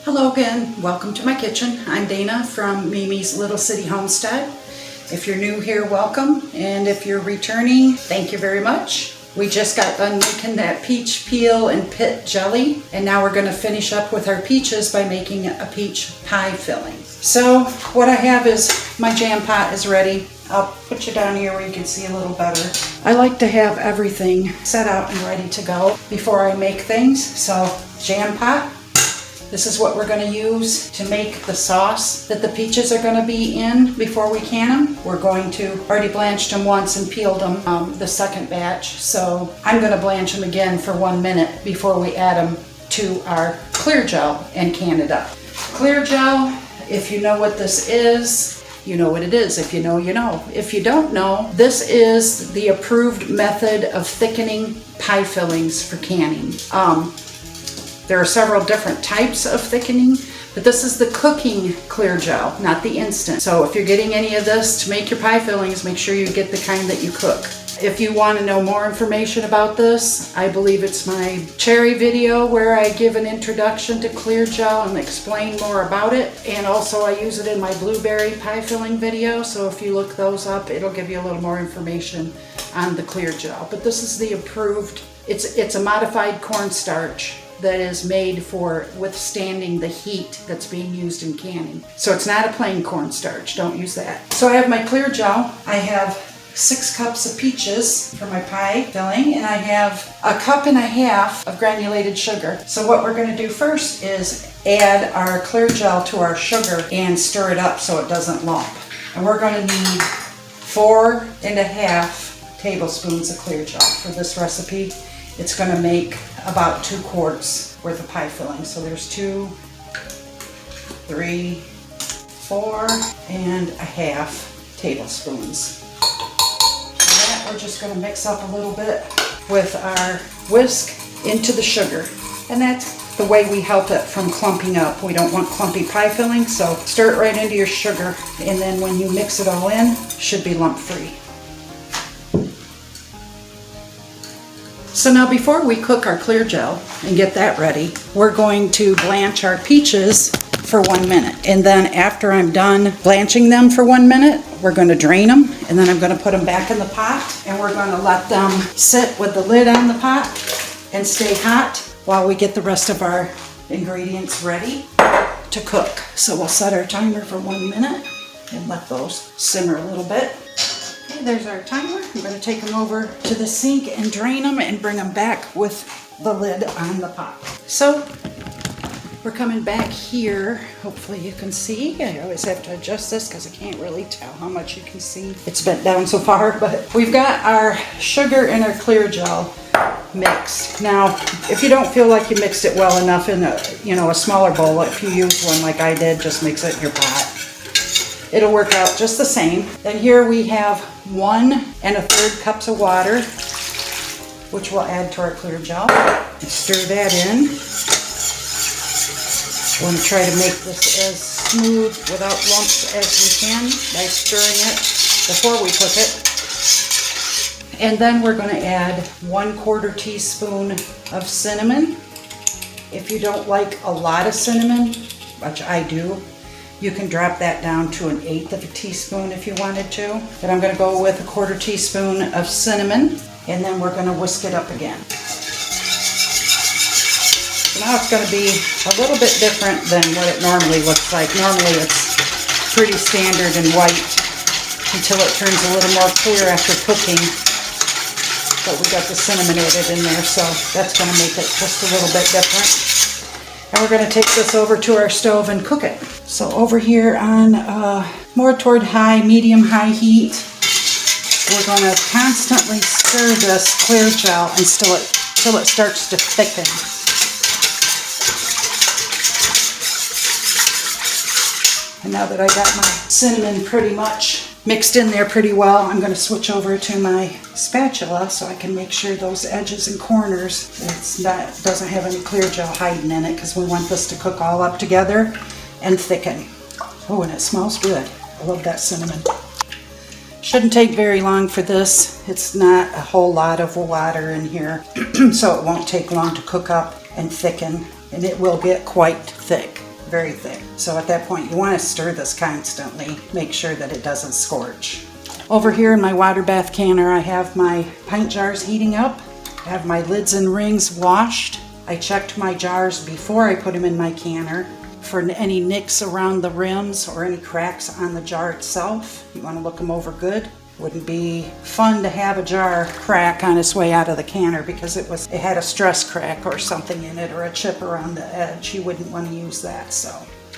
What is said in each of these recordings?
Hello again, welcome to my kitchen. I'm Dana from Mimi's Little City Homestead. If you're new here, welcome, and if you're returning, thank you very much. We just got done making that peach peel and pit jelly, and now we're going to finish up with our peaches by making a peach pie filling. So what I have is my jam pot is ready. I'll put you down here where you can see a little better. I like to have everything set out and ready to go before I make things. So jam pot. This is what we're going to use to make the sauce that the peaches are going to be in before we can them. We're going to already blanched them once and peeled them the second batch. So I'm going to blanch them again for 1 minute before we add them to our clear gel and can it up. Clear gel, if you know what this is, you know what it is. If you know, you know. If you don't know, this is the approved method of thickening pie fillings for canning. There are several different types of thickening, but this is the cooking clear gel, not the instant. So if you're getting any of this to make your pie fillings, make sure you get the kind that you cook. If you want to know more information about this, I believe it's my cherry video where I give an introduction to clear gel and explain more about it. And also I use it in my blueberry pie filling video. So if you look those up, it'll give you a little more information on the clear gel. But this is the approved, it's a modified cornstarch that is made for withstanding the heat that's being used in canning. So it's not a plain cornstarch, don't use that. So I have my clear gel. I have 6 cups of peaches for my pie filling, and I have 1.5 cups of granulated sugar. So what we're going to do first is add our clear gel to our sugar and stir it up so it doesn't lump. And we're going to need 4.5 tablespoons of clear gel for this recipe. It's going to make about 2 quarts worth of pie filling. So there's 2, 3, 4.5 tablespoons. And that we're just going to mix up a little bit with our whisk into the sugar. And that's the way we help it from clumping up. We don't want clumpy pie filling, so stir it right into your sugar, and then when you mix it all in, it should be lump free. So now before we cook our clear gel and get that ready, we're going to blanch our peaches for 1 minute. And then after I'm done blanching them for 1 minute, we're going to drain them, and then I'm going to put them back in the pot, and we're going to let them sit with the lid on the pot and stay hot while we get the rest of our ingredients ready to cook. So we'll set our timer for 1 minute and let those simmer a little bit. Okay, there's our timer. I'm going to take them over to the sink and drain them and bring them back with the lid on the pot. So we're coming back here. Hopefully you can see. I always have to adjust this because I can't really tell how much you can see. It's bent down so far, but we've got our sugar and our clear gel mixed. Now, if you don't feel like you mixed it well enough in a smaller bowl, if you use one like I did, just mix it in your pot. It'll work out just the same. Then here we have 1 1/3 cups of water, which we'll add to our clear gel. And stir that in. We want to try to make this as smooth without lumps as we can by stirring it before we cook it. And then we're going to add 1/4 teaspoon of cinnamon. If you don't like a lot of cinnamon, which I do, you can drop that down to 1/8 teaspoon if you wanted to. But I'm going to go with 1/4 teaspoon of cinnamon, and then we're going to whisk it up again. So now it's going to be a little bit different than what it normally looks like. Normally it's pretty standard and white until it turns a little more clear after cooking. But we got the cinnamon added in there, so that's going to make it just a little bit different. And we're going to take this over to our stove and cook it. So over here on more toward medium-high heat, we're going to constantly stir this clear gel until it starts to thicken. And now that I got my cinnamon pretty much mixed in there pretty well, I'm going to switch over to my spatula so I can make sure those edges and corners, doesn't have any clear gel hiding in it, because we want this to cook all up together and thicken. Oh, and it smells good. I love that cinnamon. Shouldn't take very long for this. It's not a whole lot of water in here, so it won't take long to cook up. and thicken, and it will get quite thick, very thick. So at that point you want to stir this constantly, make sure that it doesn't scorch. Over here in my water bath canner I have my pint jars heating up. I have my lids and rings washed. I checked my jars before I put them in my canner for any nicks around the rims or any cracks on the jar itself. You want to look them over good. Wouldn't be fun to have a jar crack on its way out of the canner because it had a stress crack or something in it or a chip around the edge. You wouldn't want to use that. So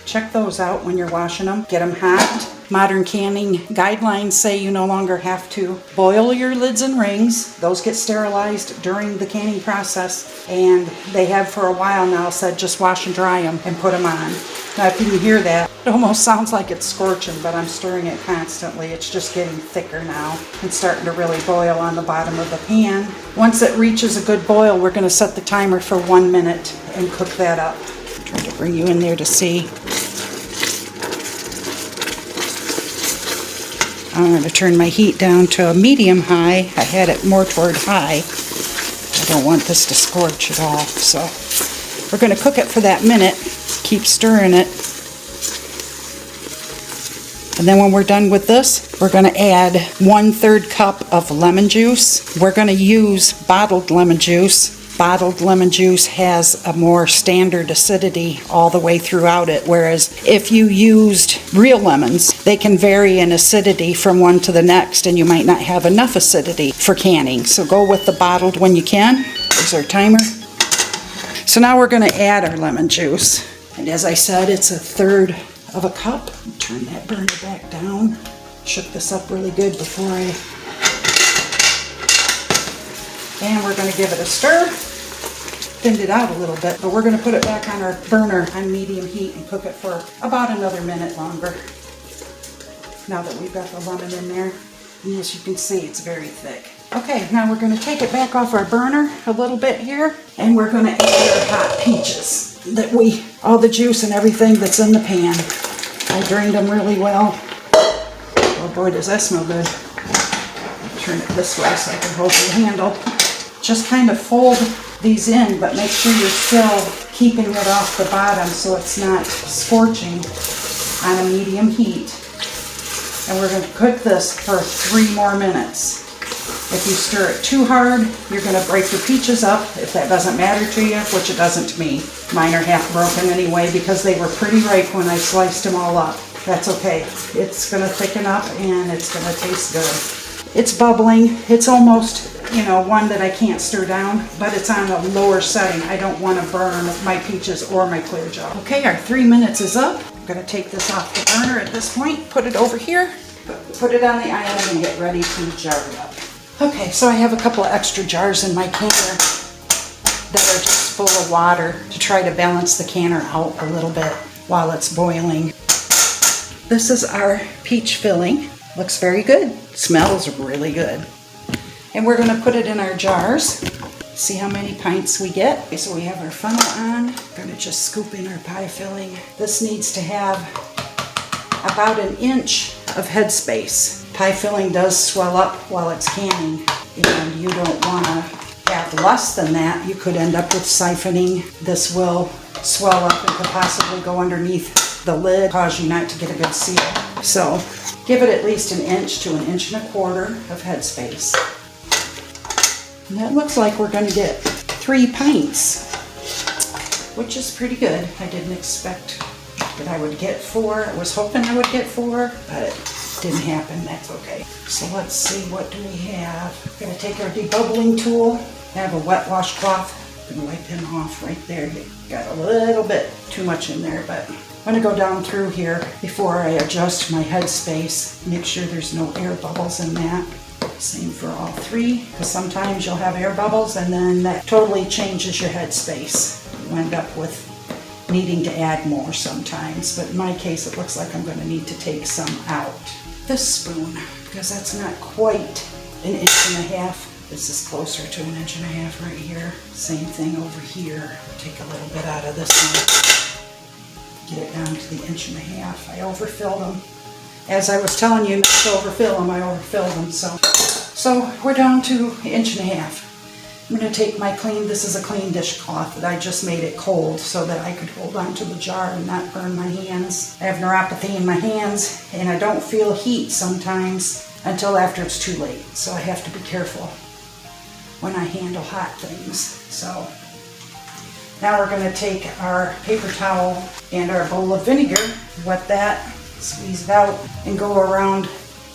check those out when you're washing them. Get them hot. Modern canning guidelines say you no longer have to boil your lids and rings. Those get sterilized during the canning process, and they have for a while now said just wash and dry them and put them on. Now if you can hear that, it almost sounds like it's scorching, but I'm stirring it constantly. It's just getting thicker now and starting to really boil on the bottom of the pan. Once it reaches a good boil, we're going to set the timer for 1 minute and cook that up. I'm trying to bring you in there to see. I'm going to turn my heat down to a medium high. I had it more toward high. I don't want this to scorch at all. So we're going to cook it for that minute. Keep stirring it. And then when we're done with this, we're going to add 1/3 cup of lemon juice. We're going to use bottled lemon juice. Bottled lemon juice has a more standard acidity all the way throughout it, whereas if you used real lemons, they can vary in acidity from one to the next, and you might not have enough acidity for canning. So go with the bottled when you can. There's our timer. So now we're going to add our lemon juice. And as I said, it's 1/3 of a cup. Turn that burner back down. Shook this up really good before and we're going to give it a stir. Thinned it out a little bit, but we're going to put it back on our burner on medium heat and cook it for about another minute longer. Now that we've got the lemon in there, and as you can see, it's very thick. Okay, now we're going to take it back off our burner a little bit here, and we're going to add our hot peaches. All the juice and everything that's in the pan. I drained them really well. Oh boy, does that smell good. I'll turn it this way so I can hold the handle. Just kind of fold these in, but make sure you're still keeping it off the bottom so it's not scorching on a medium heat. And we're going to cook this for 3 more minutes. If you stir it too hard, you're going to break your peaches up. If that doesn't matter to you, which it doesn't to me. Mine are half broken anyway because they were pretty ripe when I sliced them all up. That's okay. It's going to thicken up and it's going to taste good. It's bubbling. It's almost, one that I can't stir down, but it's on a lower setting. I don't want to burn my peaches or my clear gel. Okay, our 3 minutes is up. I'm going to take this off the burner at this point, put it over here, put it on the island and get ready to jar it up. Okay, so I have a couple of extra jars in my canner that are just full of water to try to balance the canner out a little bit while it's boiling. This is our peach filling. Looks very good. Smells really good. And we're going to put it in our jars. See how mmany pints we get. Okay, so we have our funnel on. Going to just scoop in our pie filling. This needs to have about 1 inch of headspace. Pie filling does swell up while it's canning, and you don't want to have less than that. You could end up with siphoning. This will swell up and could possibly go underneath the lid, cause you not to get a good seal. So give it at least 1 inch to 1.25 inches of headspace. And that looks like we're going to get 3 pints, which is pretty good. I didn't expect that I would get 4. I was hoping I would get 4, but it didn't happen. That's okay. So let's see, what do we have? We're going to take our debubbling tool. I have a wet washcloth. I'm going to wipe him off right there. You got a little bit too much in there, but I'm going to go down through here before I adjust my headspace. Make sure there's no air bubbles in that. Same for all 3, because sometimes you'll have air bubbles and then that totally changes your headspace. You end up with needing to add more sometimes, but in my case it looks like I'm going to need to take some out. This spoon, because that's not quite 1.5 inches. This is closer to 1.5 inches right here. Same thing over here. Take a little bit out of this one. Get it down to the 1.5 inches. I overfilled them. As I was telling you not to overfill them, I overfilled them. So we're down to 1.5 inches. I'm going to take my this is a clean dishcloth that I just made it cold so that I could hold on to the jar and not burn my hands. I have neuropathy in my hands and I don't feel heat sometimes until after it's too late. So I have to be careful when I handle hot things. So now we're going to take our paper towel and our bowl of vinegar, wet that, squeeze it out, and go around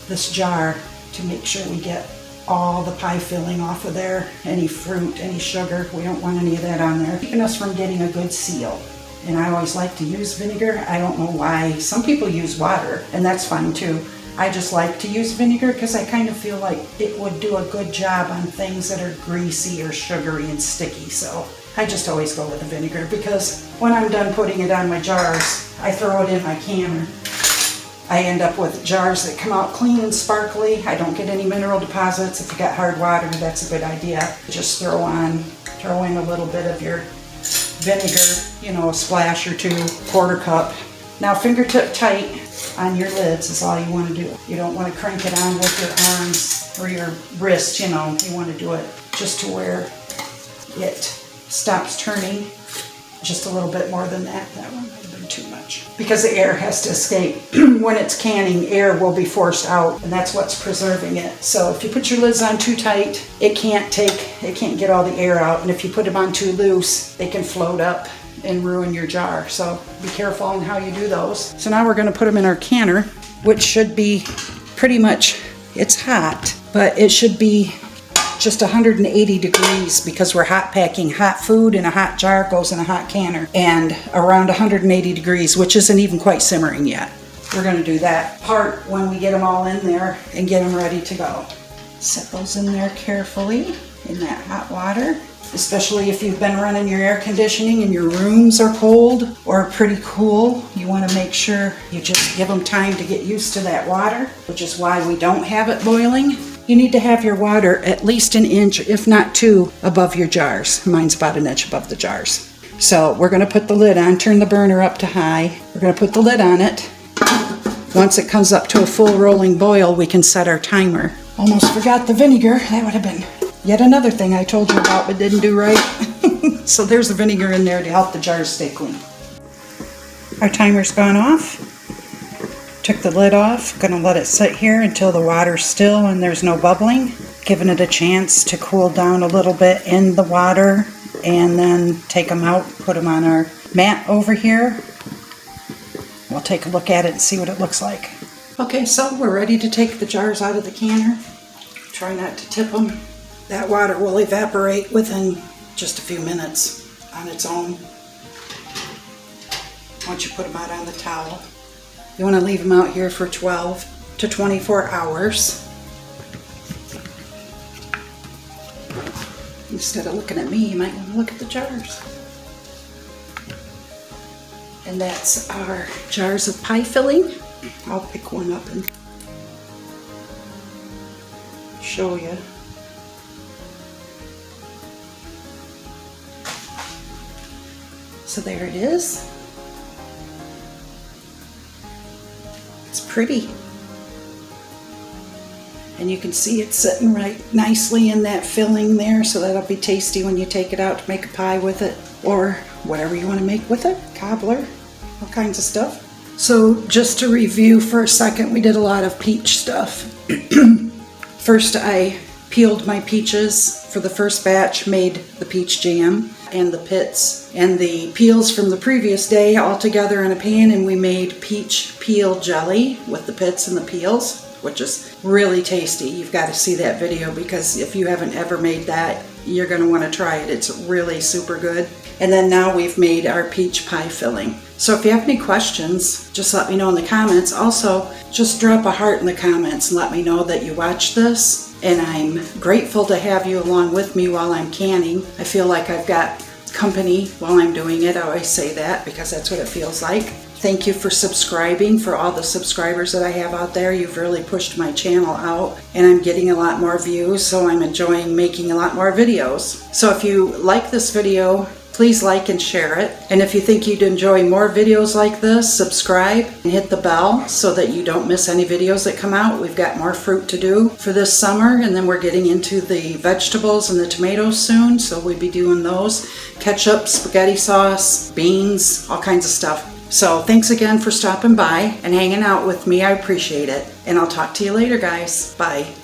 this jar to make sure we get all the pie filling off of there, any fruit, any sugar. We don't want any of that on there. Keeping us from getting a good seal. And I always like to use vinegar. I don't know why. Some people use water, and that's fine too. I just like to use vinegar because I kind of feel like it would do a good job on things that are greasy or sugary and sticky. So I just always go with the vinegar because when I'm done putting it on my jars, I throw it in my canner. I end up with jars that come out clean and sparkly. I don't get any mineral deposits. If you got hard water, that's a good idea. Just throw in a little bit of your vinegar, you know, a splash or two, quarter cup. Now fingertip tight on your lids is all you want to do. You don't want to crank it on with your arms or your wrist, you know. You want to do it just to where it stops turning. Just a little bit more than that. That one might have been too much. Because the air has to escape. When it's canning, air will be forced out, and that's what's preserving it. So if you put your lids on too tight, it can't get all the air out. And if you put them on too loose, they can float up and ruin your jar. So be careful on how you do those. So now we're going to put them in our canner, which should be pretty much, it's hot, but it should be just 180 degrees because we're hot packing hot food in a hot jar, goes in a hot canner, and around 180 degrees, which isn't even quite simmering yet. We're going to do that part when we get them all in there and get them ready to go. Set those in there carefully in that hot water, especially if you've been running your air conditioning and your rooms are cold or pretty cool. You want to make sure you just give them time to get used to that water, which is why we don't have it boiling. You need to have your water at least an inch, if not 2, above your jars. Mine's about an inch above the jars. So we're going to put the lid on, turn the burner up to high. We're going to put the lid on it. Once it comes up to a full rolling boil, we can set our timer. Almost forgot the vinegar. That would have been yet another thing I told you about but didn't do right. So there's the vinegar in there to help the jars stay clean. Our timer's gone off. Took the lid off. Gonna let it sit here until the water's still and there's no bubbling. Giving it a chance to cool down a little bit in the water, and then take them out, put them on our mat over here. We'll take a look at it and see what it looks like. Okay, so we're ready to take the jars out of the canner. Try not to tip them. That water will evaporate within just a few minutes on its own once you put them out on the towel. You want to leave them out here for 12 to 24 hours. Instead of looking at me, you might want to look at the jars. And that's our jars of pie filling. I'll pick one up and show you. So there it is. It's pretty. And you can see it sitting right nicely in that filling there, so that'll be tasty when you take it out to make a pie with it, or whatever you want to make with it, cobbler, all kinds of stuff. So just to review for a second, we did a lot of peach stuff. First, I peeled my peaches for the first batch, made the peach jam and the pits and the peels from the previous day all together in a pan, and we made peach peel jelly with the pits and the peels, which is really tasty. You've got to see that video, because if you haven't ever made that, you're going to want to try it. It's really super good. And then now we've made our peach pie filling. So if you have any questions, just let me know in the comments. Also, just drop a heart in the comments and let me know that you watched this. And I'm grateful to have you along with me while I'm canning. I feel like I've got company while I'm doing it. I always say that because that's what it feels like. Thank you for subscribing, for all the subscribers that I have out there. You've really pushed my channel out, and I'm getting a lot more views, so I'm enjoying making a lot more videos. So if you like this video, please like and share it. And if you think you'd enjoy more videos like this, subscribe and hit the bell so that you don't miss any videos that come out. We've got more fruit to do for this summer, and then we're getting into the vegetables and the tomatoes soon, so we'll be doing those. Ketchup, spaghetti sauce, beans, all kinds of stuff. So thanks again for stopping by and hanging out with me. I appreciate it. And I'll talk to you later, guys. Bye.